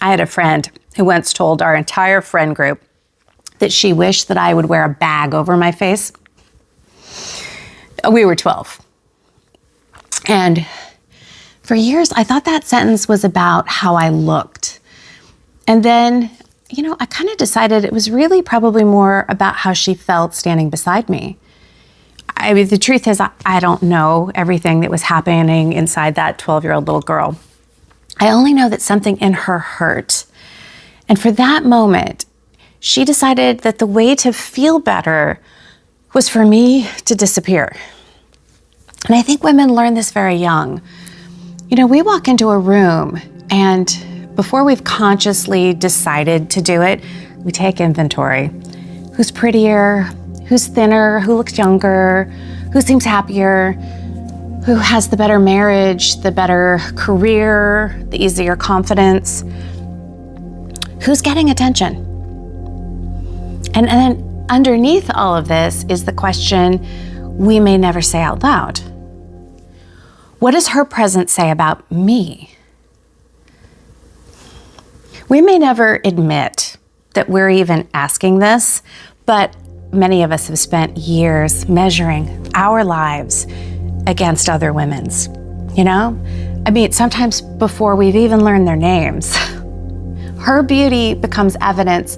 I had a friend who once told our entire friend group that she wished that I would wear a bag over my face. We were 12. And for years, I thought that sentence was about how I looked. And then, I kind of decided it was really probably more about how she felt standing beside me. I mean, the truth is, I don't know everything that was happening inside that 12-year-old little girl. I only know that something in her hurt. And for that moment, she decided that the way to feel better was for me to disappear. And I think women learn this very young. We walk into a room, and before we've consciously decided to do it, we take inventory. Who's prettier? Who's thinner? Who looks younger? Who seems happier? Who has the better marriage, the better career, the easier confidence? Who's getting attention? And then underneath all of this is the question we may never say out loud. What does her presence say about me? We may never admit that we're even asking this, but many of us have spent years measuring our lives against other women's, sometimes before we've even learned their names. Her beauty becomes evidence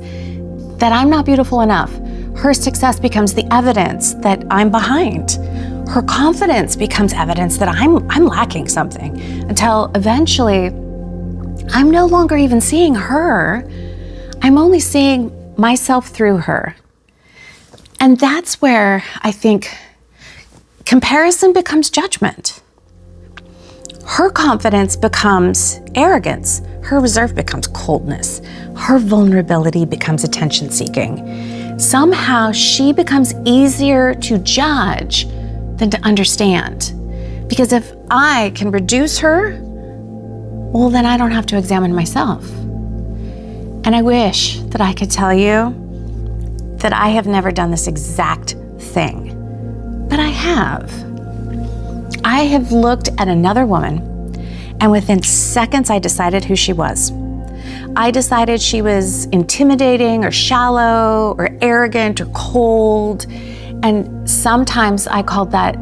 that I'm not beautiful enough. Her success becomes the evidence that I'm behind. Her confidence becomes evidence that I'm lacking something, until eventually I'm no longer even seeing her. I'm only seeing myself through her. And that's where I think comparison becomes judgment. Her confidence becomes arrogance. Her reserve becomes coldness. Her vulnerability becomes attention-seeking. Somehow she becomes easier to judge than to understand. Because if I can reduce her, well, then I don't have to examine myself. And I wish that I could tell you that I have never done this exact thing, but I have. I have looked at another woman, and within seconds, I decided who she was. I decided she was intimidating or shallow or arrogant or cold. And sometimes I called that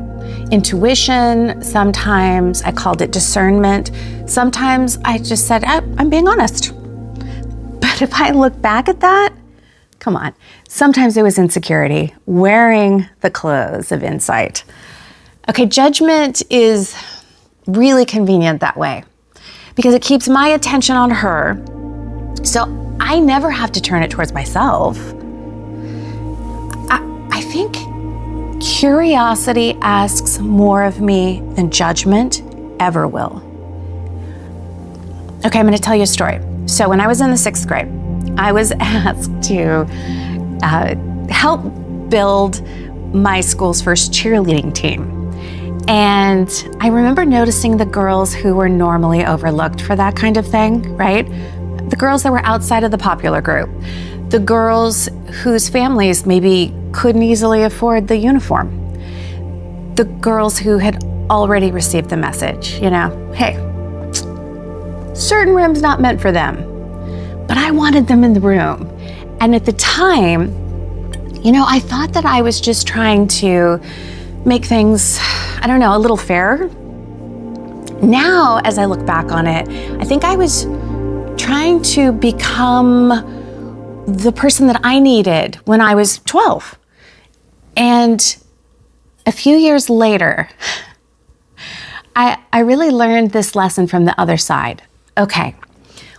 intuition. Sometimes I called it discernment. Sometimes I just said, I'm being honest. But if I look back at that, come on. Sometimes it was insecurity, wearing the clothes of insight. Okay, judgment is really convenient that way because it keeps my attention on her, so I never have to turn it towards myself. I think curiosity asks more of me than judgment ever will. Okay, I'm going to tell you a story. So when I was in the 6th grade, I was asked to help build my school's first cheerleading team. And I remember noticing the girls who were normally overlooked for that kind of thing, right? The girls that were outside of the popular group. The girls whose families maybe couldn't easily afford the uniform. The girls who had already received the message, hey, certain room's not meant for them, but I wanted them in the room. And at the time, I thought that I was just trying to make things, a little fairer. Now, as I look back on it, I think I was trying to become the person that I needed when I was 12. And a few years later, I really learned this lesson from the other side. Okay,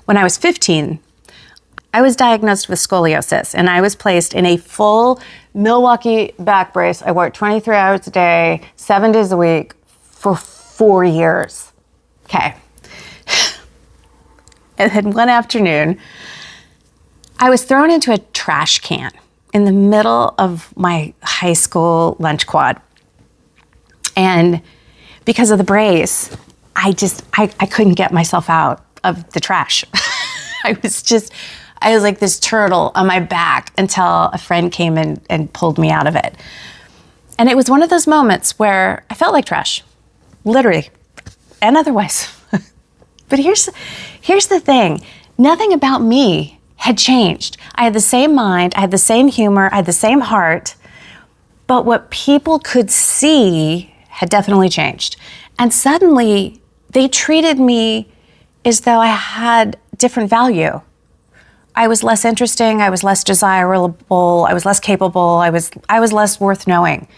when I was 15, I was diagnosed with scoliosis, and I was placed in a full Milwaukee back brace. I worked 23 hours a day, 7 days a week for 4 years. Okay. And then one afternoon, I was thrown into a trash can in the middle of my high school lunch quad. And because of the brace, I couldn't get myself out of the trash. I was like this turtle on my back until a friend came in and pulled me out of it. And it was one of those moments where I felt like trash, literally and otherwise. But here's the thing. Nothing about me had changed. I had the same mind, I had the same humor, I had the same heart, but what people could see had definitely changed. And suddenly, they treated me as though I had different value. I was less interesting, I was less desirable, I was less capable, I was less worth knowing.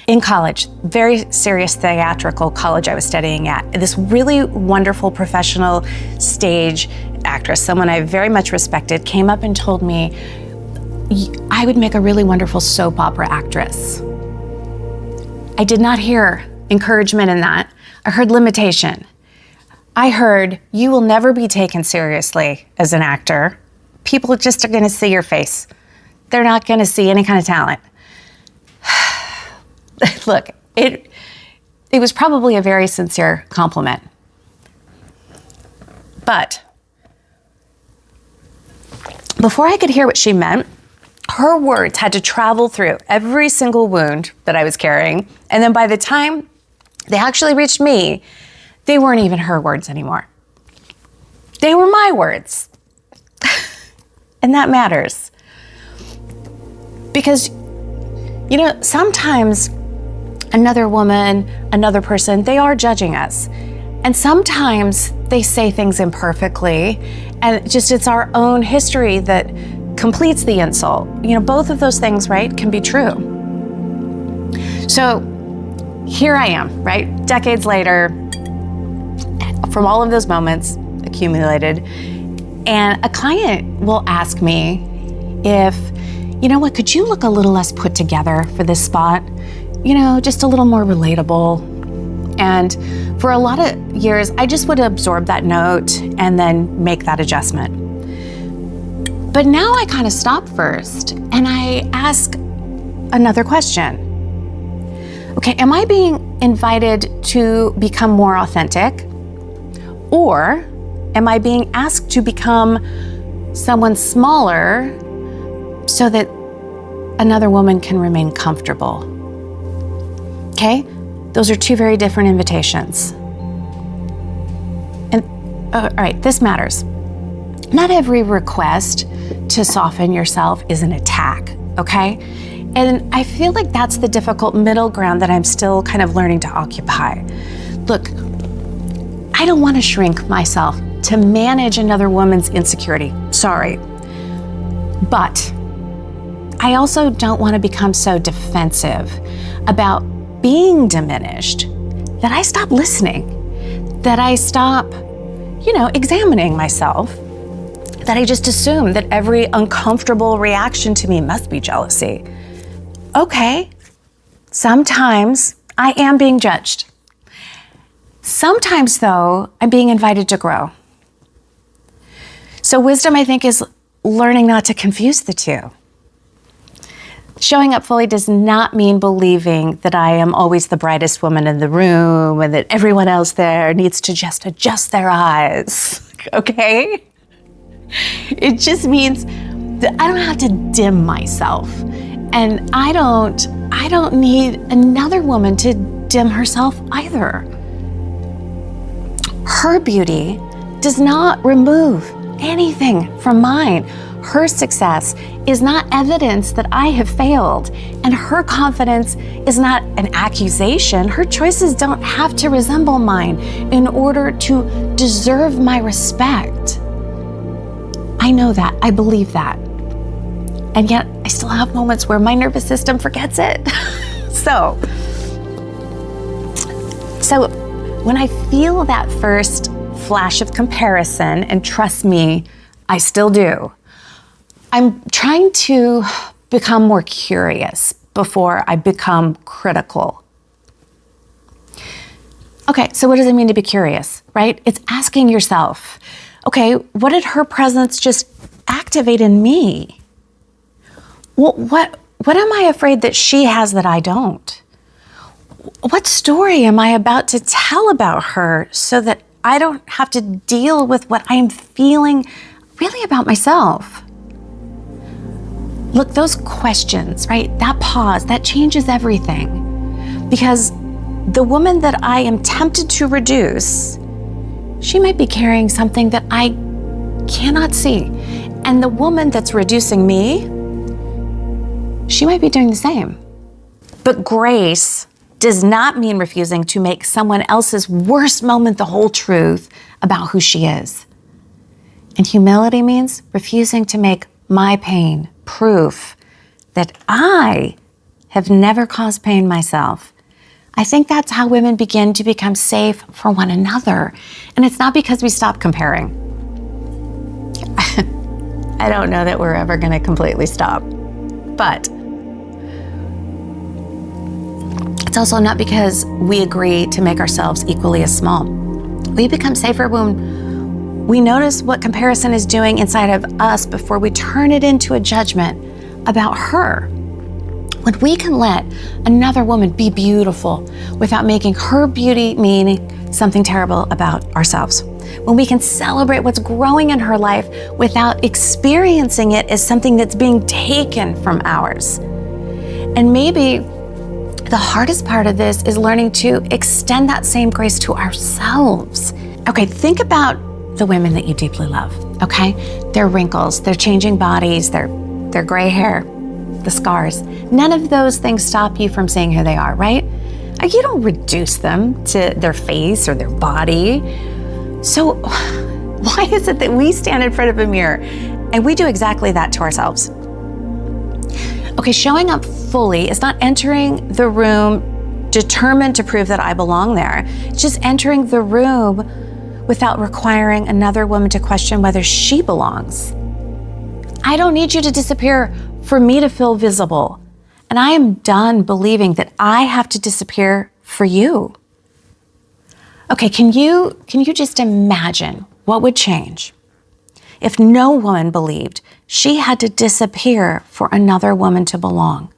In college, very serious theatrical college I was studying at, this really wonderful professional stage actress, someone I very much respected, came up and told me I would make a really wonderful soap opera actress. I did not hear encouragement in that. I heard limitation. I heard, you will never be taken seriously as an actor. People just are gonna see your face. They're not gonna see any kind of talent. Look, it was probably a very sincere compliment. But before I could hear what she meant, her words had to travel through every single wound that I was carrying. And then by the time they actually reached me, they weren't even her words anymore. They were my words. And that matters. Because, you know, sometimes another woman, another person, they are judging us. And sometimes they say things imperfectly, and just it's our own history that completes the insult. You know, both of those things, right, can be true. So here I am, right, decades later, from all of those moments accumulated, and a client will ask me if, you know what, could you look a little less put together for this spot? You know, just a little more relatable. And for a lot of years, I just would absorb that note and then make that adjustment. But now I kind of stop first and I ask another question. Okay, am I being invited to become more authentic? Or am I being asked to become someone smaller so that another woman can remain comfortable? Okay, those are two very different invitations. And all right, this matters. Not every request to soften yourself is an attack, okay? And I feel like that's the difficult middle ground that I'm still kind of learning to occupy. Look, I don't want to shrink myself to manage another woman's insecurity. Sorry. But I also don't want to become so defensive about being diminished that I stop listening, that I stop, examining myself, that I just assume that every uncomfortable reaction to me must be jealousy. Okay, sometimes I am being judged. Sometimes, though, I'm being invited to grow. So wisdom, I think, is learning not to confuse the two. Showing up fully does not mean believing that I am always the brightest woman in the room and that everyone else there needs to just adjust their eyes, okay? It just means that I don't have to dim myself, and I don't need another woman to dim herself either. Her beauty does not remove anything from mine. Her success is not evidence that I have failed, and her confidence is not an accusation. Her choices don't have to resemble mine in order to deserve my respect. I know that, I believe that. And yet I still have moments where my nervous system forgets it. So when I feel that first flash of comparison, and trust me, I still do, I'm trying to become more curious before I become critical. Okay, so what does it mean to be curious, right? It's asking yourself, okay, what did her presence just activate in me? What am I afraid that she has that I don't? What story am I about to tell about her so that I don't have to deal with what I'm feeling really about myself? Look, those questions, right? That pause, that changes everything. Because the woman that I am tempted to reduce, she might be carrying something that I cannot see. And the woman that's reducing me, she might be doing the same. But grace does not mean refusing to make someone else's worst moment the whole truth about who she is. And humility means refusing to make my pain proof that I have never caused pain myself. I think that's how women begin to become safe for one another. And it's not because we stop comparing. I don't know that we're ever going to completely stop. But it's also not because we agree to make ourselves equally as small. We become safer when we notice what comparison is doing inside of us before we turn it into a judgment about her. When we can let another woman be beautiful without making her beauty mean something terrible about ourselves. When we can celebrate what's growing in her life without experiencing it as something that's being taken from ours. And maybe the hardest part of this is learning to extend that same grace to ourselves. Okay, think about the women that you deeply love, okay? Their wrinkles, their changing bodies, their gray hair, the scars. None of those things stop you from seeing who they are, right? Like, you don't reduce them to their face or their body. So why is it that we stand in front of a mirror and we do exactly that to ourselves? Okay, showing up fully is not entering the room determined to prove that I belong there. It's just entering the room without requiring another woman to question whether she belongs. I don't need you to disappear for me to feel visible. And I am done believing that I have to disappear for you. Okay, can you just imagine what would change if no woman believed she had to disappear for another woman to belong?